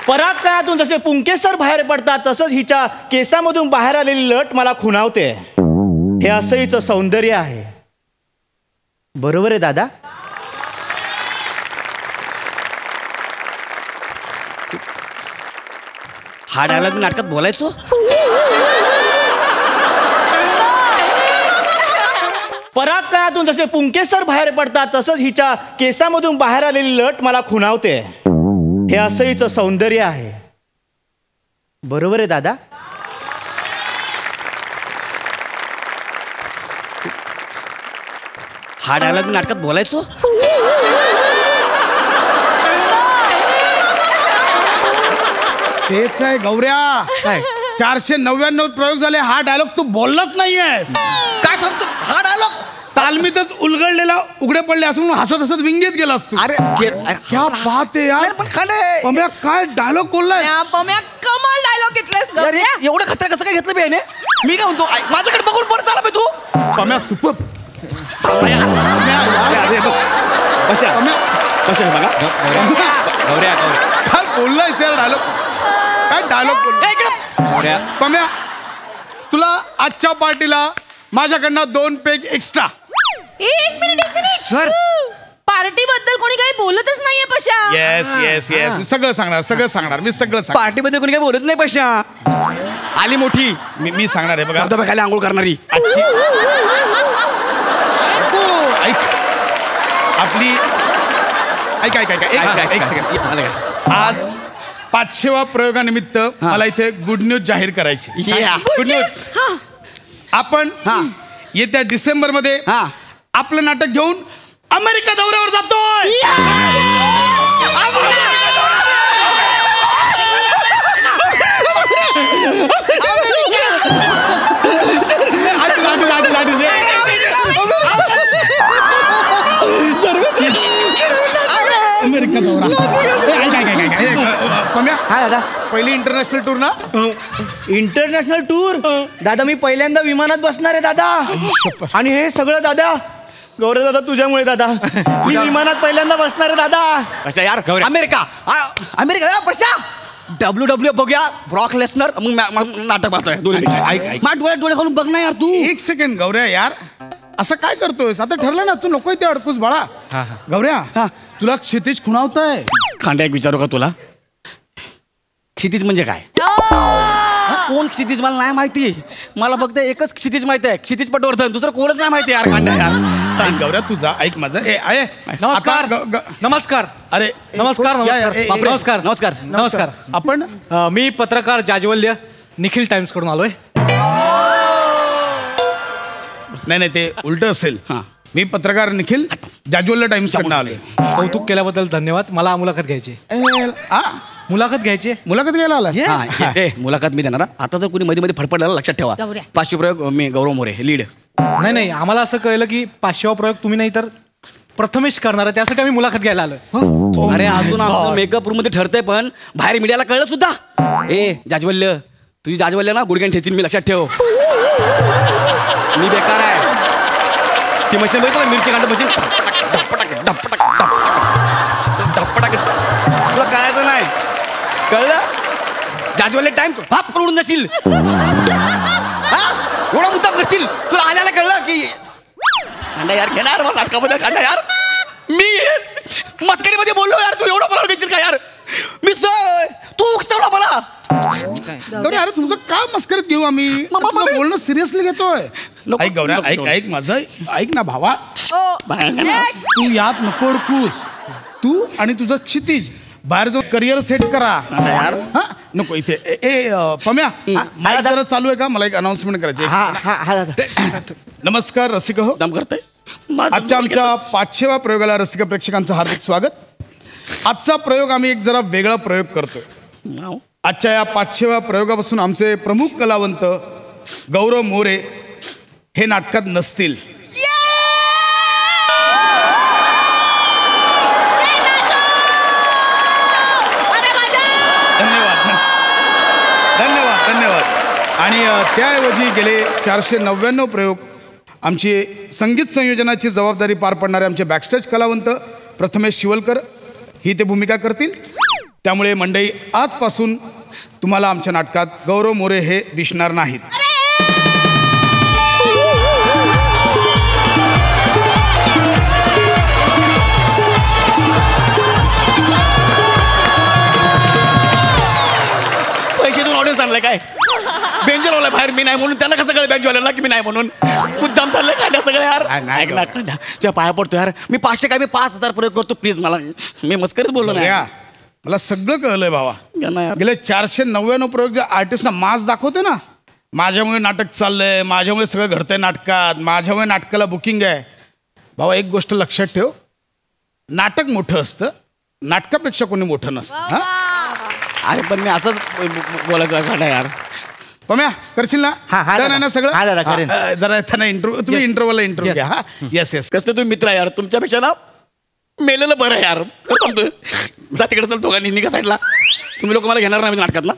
पराकायातून जसे पुंकेसर बाहेर पडतात तसंच हिच्या केसामधून बाहेर आलेली लट मला खुणावते. हे असं हिचं सौंदर्य आहे. बरोबर आहे दादा. हा डायलॉग नाटकात बोलायचो. पराकायातून जसे पुंकेसर बाहेर पडतात तसंच हिच्या केसामधून बाहेर आलेली लट मला खुणावते. हे असं हिचं सौंदर्य आहे. बरोबर आहे दादा. हा डायलॉग नाटकात बोलायचो. तेच आहे गौऱ्या. 499 प्रयोग झाले. हा डायलॉग तू बोललाच नाहीयेस. काय सांगतो. हा डायलॉग तालमीतच उलगडलेला उघडे पडले असं म्हणून हसत हसत विंगेत गेला असतो. अरे क्या बात आहे यार. पण खंडे पम्या काय डायलॉग बोललाय. पम्या कमाल डायलॉग घेतलास अरे एवढं खतरा कसं काय घेतलं बेने? मी काय म्हणतो माझ्याकडे बघून परत झाला बे तू. पम्या सुपर. काय बोललायस यार डायलॉग. काय डायलॉग बोलला पम्या. तुला आजच्या पार्टीला माझ्याकडनं 2 पेग एक्स्ट्रा. एक मिनिट सर पार्टी बद्दल कोणी काही बोलतच नाहीये पशा. येस येस येस मी सगळं सांगणार मी सगळं सांगणार. पार्टीमध्ये कोणी काय बोलत नाही पशा. आली मोठी मी सांगणार आहे बघा. धबधब्याखाली आंघोळ करणारी. ऐक आपली ऐक एक सेकंड. आज 500वा प्रयोगानिमित्त मला इथे गुड न्यूज जाहीर करायची. Good news. आपण येत्या डिसेंबरमध्ये आपलं नाटक घेऊन अमेरिका दौऱ्यावर जातोय. अमेरिका दौरा. दादा पहिली इंटरनॅशनल टूर ना. इंटरनॅशनल टूर दादा. मी पहिल्यांदा विमानात बसणार आहे दादा. आणि हे सगळं दादा गौरव दादा तुझ्यामुळे दादा. मी विमानात पहिल्यांदा बसणार आहे दादा. कशा यार अमेरिका अमेरिका पशा. WWE बघूया. ब्रॉक लेसनर मग नाटक वाचतोय. डोळे घालून बघ ना यार तू. एक सेकंड गौऱ्या यार असं काय करतोयस. आता ठरलं ना तू नकोय ते अडकूस बाळा. गौऱ्या तुला क्षितिज खुणावतंय. खांड्या एक विचारू का तुला. क्षितिज म्हणजे काय. कोण क्षितिज मला नाही माहिती. मला फक्त एकच क्षितिज माहिती आहे. क्षितिज पटवर्धन. दुसरं कोणच नाही माहिती यार. खांड्या यार गौऱ्या तुझा ऐक माझं. नमस्कार नमस्कार. अरे नमस्कार नमस्कार नमस्कार नमस्कार. आपण मी पत्रकार जाज्वल्य निखिल टाइम्स कडून आलोय. नाही ते उलट असेल. मी पत्रकार निखिल जाज्वल्य टाइम्स कडून आलोय. कौतुक केल्याबद्दल धन्यवाद. मला मुलाखत घ्यायची. मुलाखत घ्यायला आला. मुलाखत मी देणार. आता जर कोणी मध्ये मध्ये फडफडला लक्षात ठेवा. 500 प्रयोग मी गौरव मोरे लीड. नाही आम्हाला असं कळलं की 500वा प्रयोग तुम्ही नाही तर प्रथमेश करणार आहे. त्यासाठी आम्ही मुलाखत घ्यायला आलोय. अरे अजून आमचं मेकअप रूम मध्ये ठरतंय पण बाहेर मीडियाला कळलं सुद्धा. जाज्वल्य तुझी जाज्वल्य ना गुडघ्यान ठेचीन मी लक्षात ठेव. मी बेकार आहे. ती मशीन बघितलं मिरची कांड मशीन तुला कळायचं नाही. कळलं. जाज्वल्य टाइम्स हाप करून जाशील. एवढा मुद्दा करशील. तुला आल्याला कळलं की कांडा यार घेणार मला नाटकामध्ये. कांडा यार मी मस्करीमध्ये बोललो यार. तू एवढा मला देशील का यार. मी तू उकसवला मला. अरे तुझं काय मस्करीत घेऊ आम्ही. बोलणं सिरियसली घेतोय. ऐक गौऱ्या ऐक माझं ऐक ना भावा. तू यात नको अडकूस. तू आणि तुझं क्षितिज बाहेर जाऊन करिअर सेट करा यार. नको इथे. पम्या माझं जरा चालू आहे का. मला एक अनाउन्समेंट करायची. नमस्कार रसिक हो. दम करते. आजच्या आमच्या 500व्या प्रयोगाला रसिक प्रेक्षकांचं हार्दिक स्वागत. आजचा प्रयोग आम्ही एक जरा वेगळा प्रयोग करतोय. आजच्या या 500व्या प्रयोगापासून आमचे प्रमुख कलावंत गौरव मोरे हे नाटकात नसतील. धन्यवाद. आणि त्याऐवजी गेले 499 प्रयोग आमची संगीत संयोजनाची जबाबदारी पार पाडणारे आमचे बॅकस्टेज कलावंत प्रथमेश शिवलकर ही ते भूमिका करतील. त्यामुळे मंडळी आजपासून तुम्हाला आमच्या नाटकात गौरव मोरे हे दिसणार नाहीत. पैसे देऊन ऑडियन्स आणलाय काय. बेंजल वाला बाहेर मी नाही म्हणून त्यांना कसं कळलं बेंजवाल्याला की मी नाही म्हणून. मुद्दाम चाललंय कांड्या सगळं यार. ऐक ना कांड्या तुझ्या पाया पडतो यार. मी 500 काय मी 5000 प्रयोग करतो प्लीज. मला मी मस्करीत बोललो नाही. मला सगळं कळलंय भावा. गेले 499 प्रयोग जे आर्टिस्टना मास दाखवते ना. माझ्यामुळे नाटक चाललंय. माझ्यामुळे सगळं घडतंय नाटकात. माझ्यामुळे नाटकाला बुकिंग आहे. भावा एक गोष्ट लक्षात ठेव. नाटक मोठं असतं. नाटकापेक्षा कोणी मोठं नसतं. अरे पण मी असंच बोलायचं कांडा यार. पम्या करशील ना? हा, Done आहे ना सगळं? हा, दादा, करेन. जरा त्यांना इंटरव्ह्यू तुम्ही इंटरव्ह्यूला इंटरव्ह्यू घ्या. Yes yes. कसं तुम्ही मित्र आहे यार, तुमच्यापेक्षा ना मेलेलं बरं आहे यार. खरं सांगतोय. जा तिकडे चल दोघांनी निघा साईडला. तुम्ही लोक मला घेणार नाही नाटकातला.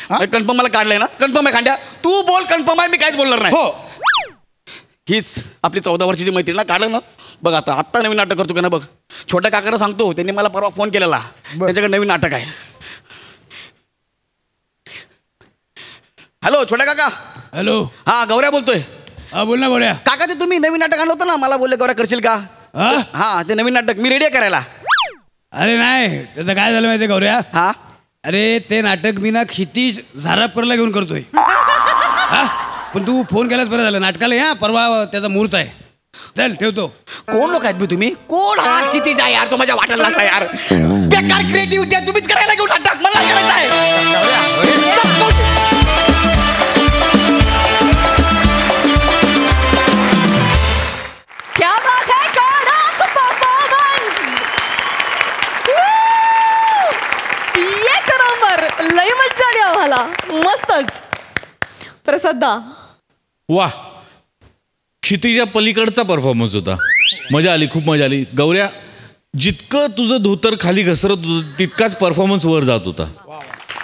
कन्फर्म मला काढलंय ना? कन्फर्म आहे खांड्या. तू बोल कन्फर्म आहे, मी काहीच बोलणार नाही. हो. हीच आपली 14 वर्षाची मैत्रीण ना, काढलं ना बघ. आता नवीन नाटक करतो का ना बघ. छोट्या काकांना सांगतो, त्यांनी मला परवा फोन केलेला, त्याच्याकडे नवीन नाटक आहे. हॅलो छोट्या काका. हॅलो. हा गौऱ्या बोलतोय. हा बोल ना गौऱ्या. काका ते तुम्ही नवीन नाटक आणलं होतं ना, मला बोलले गौऱ्या करशील का? हा ते नवीन नाटक मी रेडी आहे करायला. अरे नाही, त्याचं काय झालं माहितीये गौऱ्या? हा अरे ते नाटक मी ना क्षितिज झारापकरला घेऊन करतोय. पण तू फोन केलास बरं झालं. नाटकाला या परवा त्याचा मुहूर्त आहे. चल ठेवतो. कोण लोक आहेत तुम्ही? कोण हा क्षितिज आहे यार? तो माझ्या वाटायला लागला यार. बेकार क्रिएटिव्हिटी आहे, तुम्हीच करायला घेऊन नाटक. मला करायचं आहे. क्या बात है, कडक परफॉर्मन्स. एक नंबर, लय मज्जा आली आम्हाला. मस्तच. प्रसादा. वा, क्षितिजा पलीकडचा परफॉर्मन्स होता. मजा आली, खूप मजा आली. गौऱ्या, जितकं तुझं धोतर खाली घसरत होतं तितकाच परफॉर्मन्स वर जात होता.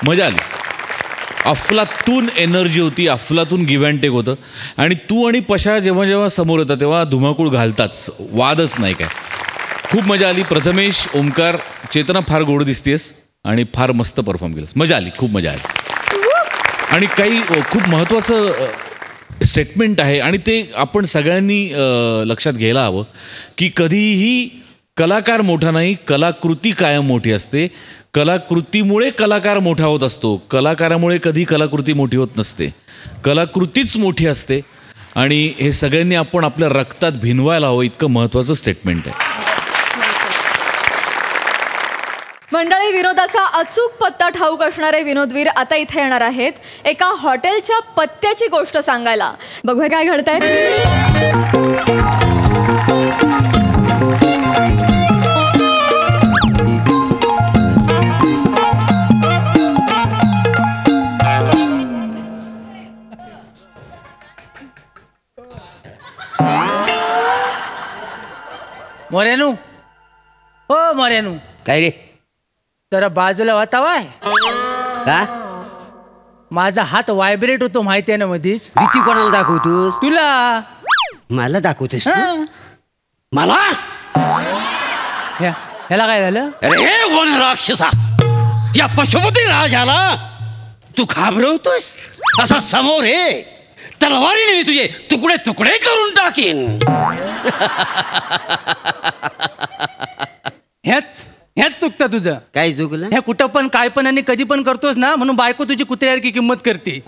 मजा आली. अफलातून एनर्जी होती, अफलातून गिव्ह अँड टेक होतं. आणि तू आणि पशा जेव्हा जेव्हा समोर येतात तेव्हा धुमाकूळ घालताच, वादच नाही काय. खूप मजा आली. प्रथमेश, ओमकार, चेतना फार गोड दिसतेस आणि फार मस्त परफॉर्म केलंस. मजा आली, खूप मजा आली. आणि काही खूप महत्त्वाचं स्टेटमेंट आहे आणि ते आपण सगळ्यांनी लक्षात घ्यायला हवं की कधीही कलाकार मोठा नाही, कलाकृती कायम मोठी असते. कलाकृतीमुळे कलाकार मोठा होत असतो. कलाकारामुळे कधी कलाकृती मोठी होत नसते. कलाकृतीच मोठी असते. आणि हे सगळ्यांनी आपण आपल्या रक्तात भिनवायला हवं, इतकं महत्त्वाचं स्टेटमेंट आहे. मंडळी, विनोदाचा अचूक पत्ता ठाऊक असणारे विनोदवीर आता इथे येणार आहेत एका हॉटेलच्या पत्त्याची गोष्ट सांगायला. बघूया काय घडतंय. मोरेनू, हो मोरेनू. काय रे? जरा बाजूला वातावाय का? माझा हात व्हायब्रेट होतो माहिती आहे ना मधीच. भीती कोणाला दाखवतोस? तुला. मला दाखवतोस? मला? ह्याला काय झालं? अरे वन राक्षसा, या पशुपती राजाला तू घाबरवतोस? असा समोर आहे, तलवारीने मी तुझे तुकडे तुकडे करून टाकीन. ह्याच चुकतं तुझं. काय चुकलं? हे कुठं पण काय पण आणि कधी पण करतोस ना, म्हणून बायको तुझी कुत्र्यासारखी किंमत करते.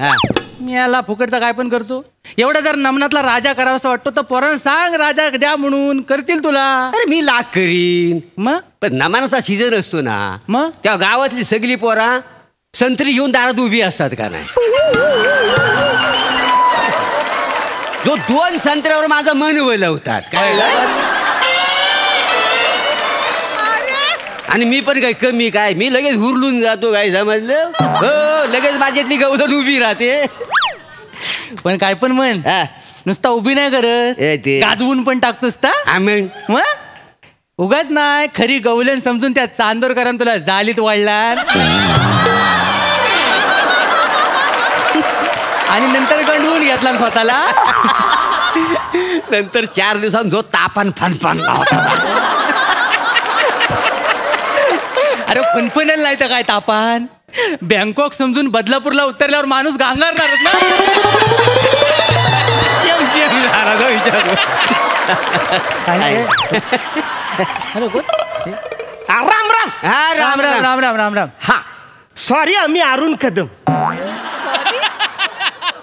मी याला फुकटचा काय पण करतो. एवढा जर नमनातला राजा करावासा वाटतो तर पोरांना सांग राजा द्या म्हणून, करतील तुला. अरे मी लाख करीन. मग पण नमानाचा सीजन असतो ना, मग त्या गावातली सगळी पोरा संत्री घेऊन दारात उभी असतात का नाही? जो 2 संत्र्यावर माझं मन वळवतात काय. आणि मी पण काय कमी काय, मी लगेच हुरलून जातो काय, समजलं? हो, लगेच माझ्यातली गवदन उभी राहते. पण काय पण म्हण, नुसता उभी नाही करत, गाजवून पण टाकतोस ना. मग उगाच नाही, खरी गवलन समजून त्या चांदोरकरांना तुला जालीत वाढला आणि नंतर गंडवून घेतला स्वतःला. नंतर 4 दिवसांत जो तापन फनफन लावला. अरे फनफनेल नाही तर काय तापान. बँकॉक समजून बदलापूरला उतरल्यावर माणूस गांगारणारच ना. राम राम. हा राम राम राम राम राम राम. हा सॉरी, आम्ही अरुण कदम.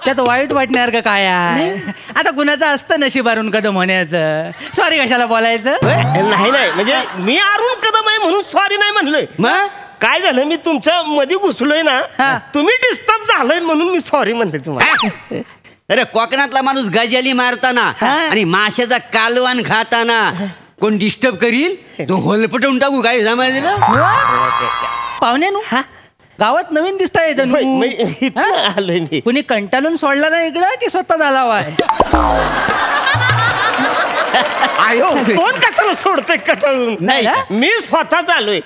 त्यात वाईट वाटणार का काय आहे? आता कुणाचं असतं नशीब अरुण कदम होण्याचं. सॉरी कशाला बोलायचं? नाही नाही, म्हणजे मी अरुण कदम आहे म्हणून सॉरी नाही म्हणलोय. मग काय झालं, मी तुमच्या मध्ये घुसलोय ना, तुम्ही डिस्टर्ब झालोय म्हणून मी सॉरी म्हणते तुम्हाला. अरे कोकणातला माणूस गजाली मारताना आणि माशाचा कालवान खाताना कोण डिस्टर्ब करील तो होलपटवून टाकू काय, समजलं? पाहुण्यानू गावात नवीन दिसताय जणू. आलोय मी. कुणी कंटाळून सोडला ना इकडं की स्वतः झाला वाय? आयो कोण कशाला सोडतोय कटाळून? नाही मी स्वतःच आलोय.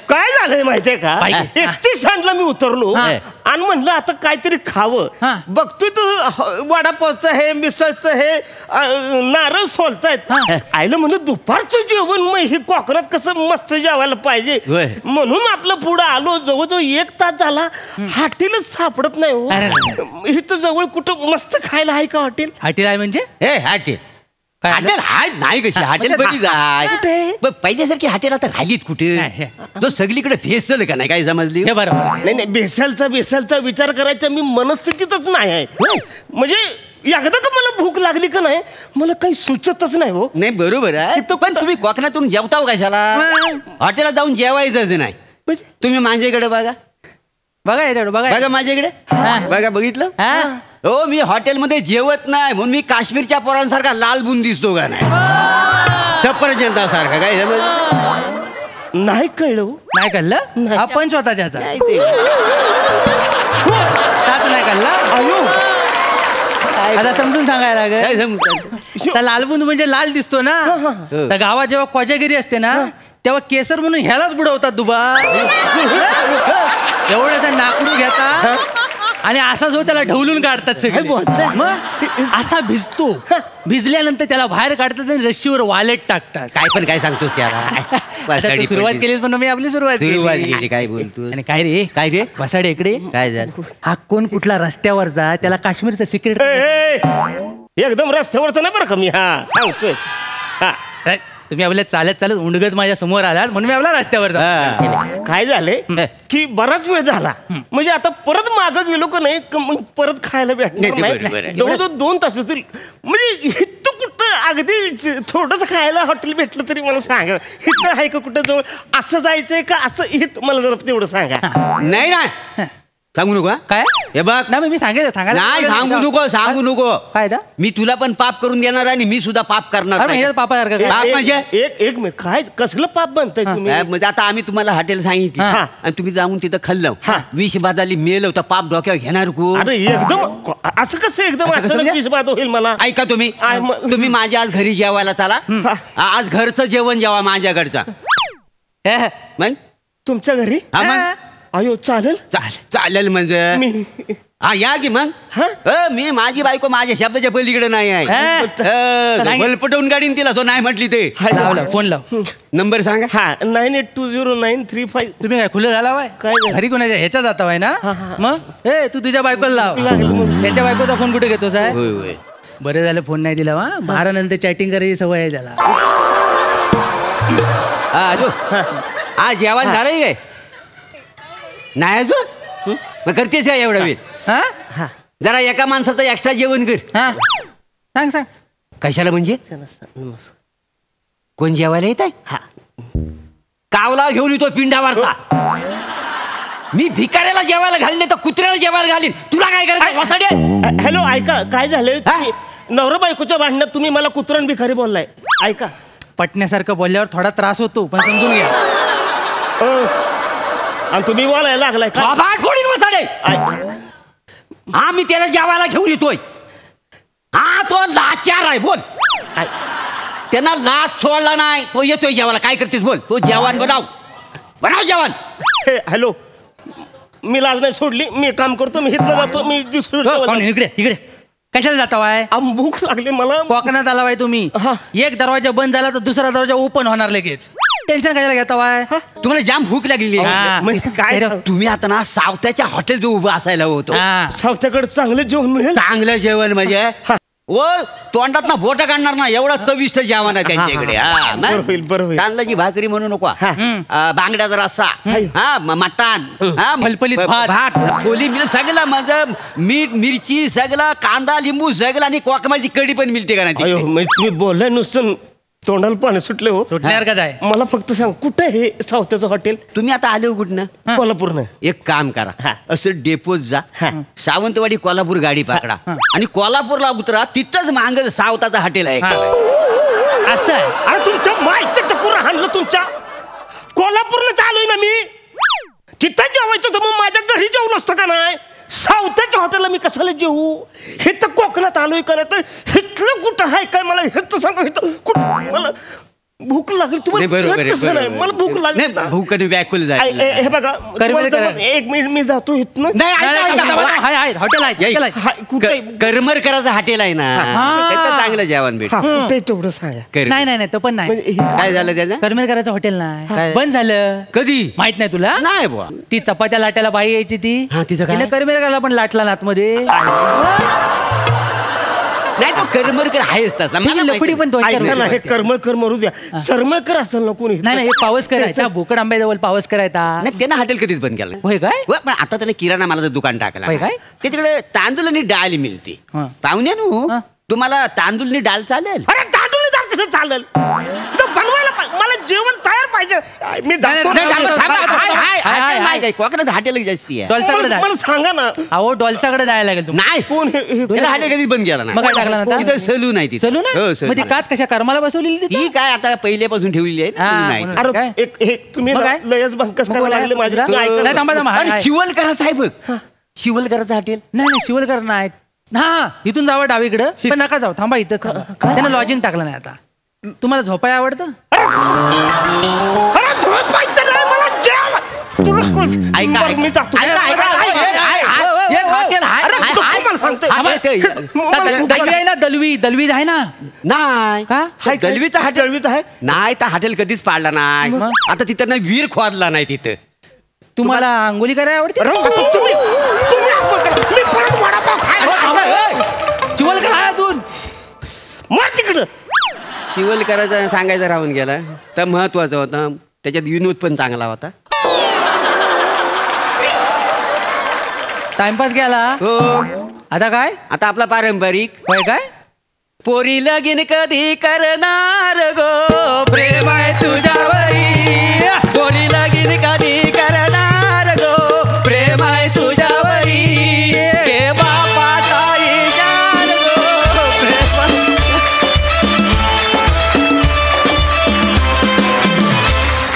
काय झालंय माहितीये का, एसटी स्टँडला मी उतरलो आणि म्हणलं आता काहीतरी खावं. बघतोय तू वडापावचं हे, मिसळचं हे, नारळ सोलतायत. आईला म्हणलं दुपारचं जेवण मग हे कोकणात कसं मस्त जेवायला पाहिजे, म्हणून आपलं पुढं आलो. जवळजवळ 1 तास झाला, हॉटेलच सापडत नाही हो. इथं जवळ कुठं मस्त खायला आहे का हॉटेल? हॉटेल आहे म्हणजे हॉटेल हॉटेल नाही कशी हॉटेल बरी जाय पहिल्यासारखी हॉटेल आता राहिलीत कुठे? तो सगळीकडे भेसळ का नाही काय समजली? बरोबर. नाही भेसलचा विचार करायचा मी मनस्थितीतच नाही आहे. म्हणजे एकदा का मला भूक लागली का नाही मला काही सुचतच नाही हो. नाही बरोबर आहे, पण तुम्ही कोकणातून जेवताव कशाला? हॉटेलात जाऊन जेवायचंच नाही. तुम्ही माझ्याकडे बघा बघा माझ्याकडे बघा, बघितलं? हो मी हॉटेलमध्ये जेवत नाही म्हणून मी काश्मीरच्या पोरांसारखा लाल बुन दिसतो का नाही? सफरचंदा सारखा काय नाही कळलं? नाही कळलं? आपण स्वतःच्या नाही कळला. आता समजून सांगायला लागेल. लालबुंद म्हणजे लाल दिसतो ना, तर गावात जेव्हा कोजागिरी असते ना तेव्हा केसर म्हणून ह्यालाच बुडवतात दुबा. एवढ्याचा नाकडू घेतात आणि असा जो त्याला ढवलून काढतात सगळे. मग असा भिजतो, भिजल्यानंतर त्याला बाहेर काढतात आणि रस्सीवर वालेट टाकतात. काय सांगतोस त्याला? सुरुवात केली पण मी आपली सुरुवात केली. काय बोलतो? आणि काय रे वसाडे इकडे काय झालं? हा कोण कुठला रस्त्यावरचा त्याला काश्मीरचं सिक्रेट एकदम रस्त्यावरचा नाही बरं का मी. हा सांगतोय. तुम्ही आपल्या चालत उंडगत माझ्या समोर आलात म्हणून मी आपला रस्त्यावर. काय झालंय की बराच वेळ झाला, म्हणजे आता परत मागं गेलो का नाही परत खायला भेटणार नाही. जवळजवळ 2 तास होतील. म्हणजे तू कुठं अगदी थोडंच खायला हॉटेल भेटलं तरी मला सांगा. इथं आहे का कुठं जवळ? असं जायचंय का असं? हे तुम्हाला जरा तेवढं सांगा. नाही सांगू नको. काय हे बघ ना मी सांगायचं सांगू नको. काय मी तुला पण पाप करून देणार आणि मी सुद्धा पाप करणार. पापासारखं म्हणजे एक मिनिट, काय कसलं पाप बनतंय तुम्ही? म्हणजे आता आम्ही तुम्हाला हॉटेल सांगितली आणि तुम्ही जाऊन तिथं खाल्लं, विष बाधाली मेलं तर पाप डोक्यावर घेणार को? अरे एकदम असं कसं एकदम विष बाधा होईल मला? ऐका तुम्ही माझ्या आज घरी जेवायला चला. आज घरचं जेवण जेवा माझ्याकडचं. मग तुमच्या घरी? अयो चालेल म्हणजे हा या की मग. मी माझी बायको माझ्या शब्दाच्या पलीकडे नाही आहे. बलपटवून गाडीन तिला तो नाही म्हटली ते. फोन लाव. नंबर सांगा. 982093 तुम्ही काय खुलं झाला वाय? काय घरी कोणाच्या ह्याच्या जाता वाय ना? मग तू तुझ्या बायकोला लाव. त्याच्या बायकोचा फोन कुठे घेतोस आहे? बरं झालं फोन नाही दिला. वा बारानंतर चॅटिंग करायची सवय आहे त्याला. हा जेवण झालंय काय? नाही अजून मग करतेच काय एवढा वेळ? जरा एका माणसाचं एक्स्ट्रा जेवण कर. सांग कशाला म्हणजे? कोण जेवायला येत आहे? कावला घेऊन येतो पिंडावरचा. मी भिकाऱ्याला जेवायला घालीन तर कुत्र्याला जेवायला घालीन. तुला काय करायचं? हॅलो ऐका, काय झालंय? नवरा बायकोच्या भांडणात तुम्ही मला कुत्रा आणि भिकारी बोललाय. ऐका, पटण्यासारखं बोलल्यावर थोडा त्रास होतो पण समजून घ्या. आणि तुम्ही बोलायला लागलाय का? हा मी त्याला जेवायला घेऊन येतोय. हा तो लाचार आहे. बोल. त्यांना लाच सोडला नाही. तो येतोय जेवायला. काय करतेस बोल. तो जेवण बनव जेवण. हॅलो, मी लाज नाही सोडली. मी काम करतो. मी इथं जातो. मी इकडे कशाला जाता वाय? भूक लागली मला. कोकणात आला वाय तुम्ही. एक दरवाजा बंद झाला तर दुसरा दरवाजा ओपन होणार लगेच. टेन्शन कशाला घेता वाय? तुम्हाला जाम भूक लागली. काय तुम्ही आता ना सावत्याच्या हॉटेल उभं असायला होतो. सावत्याकडे चांगलं जेवण मिळेल. चांगलं जेवण म्हणजे तोंडात ना बोट काढणार ना एवढं चविष्ट जेवण आहे त्यांच्याकडे. तांदळाची भाकरी म्हणू नको. बांगड्याचा रस्सा, मटण, फलफलीत भात, कोली सगळं माझं मीठ मिरची सगळं कांदा लिंबू सगळं आणि कोकमाची कढी पण मिळते का नाही? तुम्ही बोललाय नुसतं तोंडाला पाणी सुटले हो. सुटणार का जाय? मला फक्त सांग कुठे हे सावत्याचं हॉटेल? तुम्ही आता आले हो कुठनं? कोल्हापूरनं. एक काम करा, असं डेपोत जा, सावंतवाडी कोल्हापूर गाडी पकडा आणि कोल्हापूरला उतरा. तिथंच मांग सावताचं हॉटेल आहे. असं आहे? अरे तुमच्या माईचं टकूर हाणलं तुमच्या. कोल्हापूरला चालू आहे ना मी. तिथं जेवायचं तर मग माझ्या मला जेवू. हे तर कोकणात आलोय का नाही तर इथलं कुठं आहे काय मला हे तर सांगा. इथं कुठं मला भूक लागली. तुम्हाला नाही मला भूक लागली. भूक व्याकुल जाईल. हे बघा एक मिनिट मी जातो इथनं. हॉटेल करमरकराचं हॉटेल आहे ना, चांगलं जेवण भेट. कुठे तेवढं सांगा. नाही नाही तो पण नाही. काय झालं त्याचं? करमरकराचं हॉटेल नाही, बंद झालं. कधी? माहित नाही तुला? नाही बुवा. ती चपात्या लाटायला बाई यायची ती, तिला करमरकराला पण लाटला ना आतमध्ये. नाही तो करमरकर आहेच तसा. लपडी पण हे करमरकर मरू द्या. सरमळकर असेल ना कोणी. नाही नाही पावस करायचा भोकड आंब्याजवळ पावस करायचा. नाही त्यानं हॉटेल कधीच बंद केलं. होय काय? पण आता त्याने किराणा मालाचं दुकान टाकलं काय. ते तिकडे तांदूळ आणि डाळ मिळते. पाहुण्यानु तुम्हाला तांदूळ आणि डाळ चालेल? अरे तांदूळ आणि डाळ कसं चालेल? बनवायला मला जेवण तयार पाहिजे. मी कोकणात हॉटेल जास्ती आहे. मला सांगा ना. अहो डॉल्साकडे जायला लागेल. नाही कोण हॉटेल कधीच बंद केला मग काय टाकला ना? तिथं सलून आहे. सलून आहे काच कशा कर्माला बसवलेली ती काय आता पहिल्यापासून ठेवलेली आहे. तुम्ही लयच बंकस करायला लागले माझ्या. शिवलकराचं आहे बघ. शिवलकराचं हॉटेल. नाही शिवलकर नाही. हा इथून जावं डावीकडं पण नका जाऊ. थांबा इथं. त्यानं लॉजिंग टाकलं नाही. आता तुम्हाला झोपाय आवडतं? दलवी दलवी आहे ना. नाही का दलवीचा हॉटेल आहे? नाही तर हॉटेल कधीच पाडला नाही. आता तिथं नाही वीर खोदला नाही तिथं. तुम्हाला अंघोळी करायला आवडते? शिवलकर आहे अजून तिकडं. शिवलकराचा सांगायचं राहून गेला तर महत्वाचा होता. त्याच्यात विनोद पण चांगला होता. टाइमपास गेला. आता काय? आता आपला पारंपरिक होय काय? पोरी लगीन कधी करणार गो, प्रेम आहे तुझ्यावरी. पोरी लगीन कधी करणार गो, प्रेम आहे तुझ्यावरी. के बापा ताई जान गो,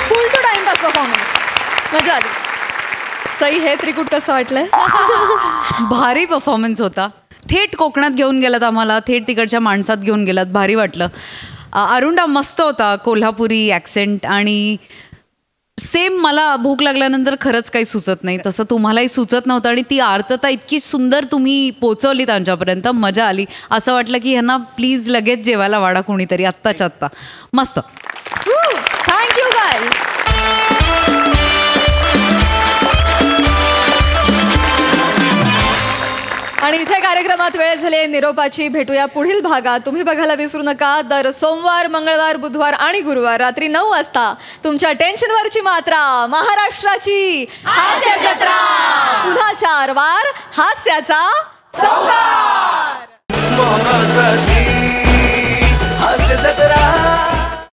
फुल टू टाइमपास परफॉर्मन्स. मजा आली. सई हे त्रिकूट कसं वाटलंय? भारी परफॉर्मन्स होता. थेट कोकणात घेऊन गेलात आम्हाला, थेट तिकडच्या माणसात घेऊन गेलात. भारी वाटलं. अरुंडा मस्त होता. कोल्हापुरी ॲक्सेंट आणि सेम मला भूक लागल्यानंतर खरंच काही सुचत नाही तसं तुम्हालाही सुचत नव्हतं. आणि ती आर्तता इतकी सुंदर तुम्ही पोचवली त्यांच्यापर्यंत. मजा आली. असं वाटलं की ह्यांना प्लीज लगेच जेवायला वाढा कोणीतरी आत्ताच्या आत्ता. मस्त. Thank you guys. आणि इथे कार्यक्रमात वेळ झाली निरोपाची. भेटूया पुढील भागात. तुम्ही बघायला विसरू नका दर सोमवार, मंगळवार, बुधवार आणि गुरुवार रात्री 9 वाजता तुमच्या टेन्शनवरची मात्रा महाराष्ट्राची हास्य जत्रा. पुन्हा 4 वार हास्याचा चौकार.